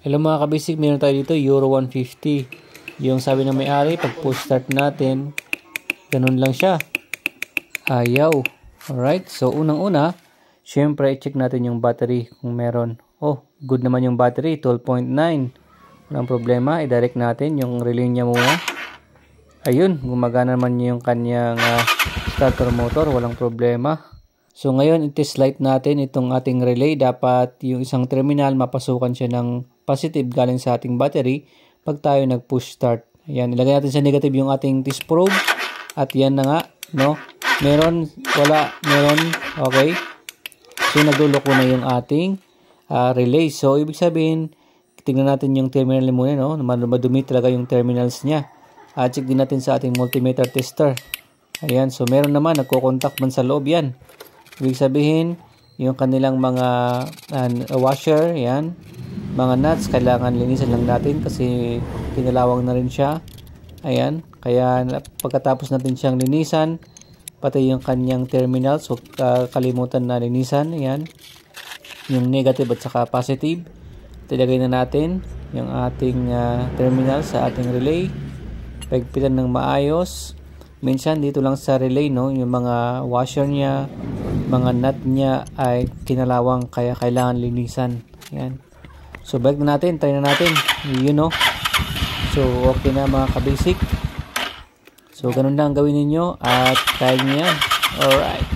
Hello mga kabisik, meron tayo dito Euro 150. Yung sabi ng may-ari, pag push start natin, ganun lang siya. Ayaw. Alright, so unang-una, syempre i-check natin yung battery kung meron. Oh, good naman yung battery, 12.9. Walang problema, i-direct natin yung relay niya muna. Ayun, gumagana naman yung kanyang starter motor, walang problema. So ngayon, i-test light natin itong ating relay. Dapat yung isang terminal, mapasukan siya ng positive galing sa ating battery pag tayo nag-push start. Ayan, ilagay natin sa negative yung ating test probe. At yan na nga, no? Meron, wala, meron, okay. So nagluloko na yung ating relay. So ibig sabihin, tingnan natin yung terminal muna, no? Madumi talaga yung terminals niya. Check din natin sa ating multimeter tester. Ayan, so meron naman, nagko-contact man sa loob yan. Ibig sabihin, yung kanilang mga washer, yan, mga nuts, kailangan linisan lang natin kasi kinalawang na rin siya. Ayan, kaya pagkatapos natin siyang linisan, pati yung kanyang terminal, so kalimutan na linisan, ayan, yung negative at saka positive. Ilagay na natin yung ating terminal sa ating relay. Pagpitan ng maayos. Minsan dito lang sa relay, no, yung mga washer niya, mga nut niya ay kinalawang kaya kailangan linisan. Ayan. So balik na natin, try na natin. You know. So okay na mga kabasic. So ganun lang gawin ninyo at kaya niyo yan. Alright.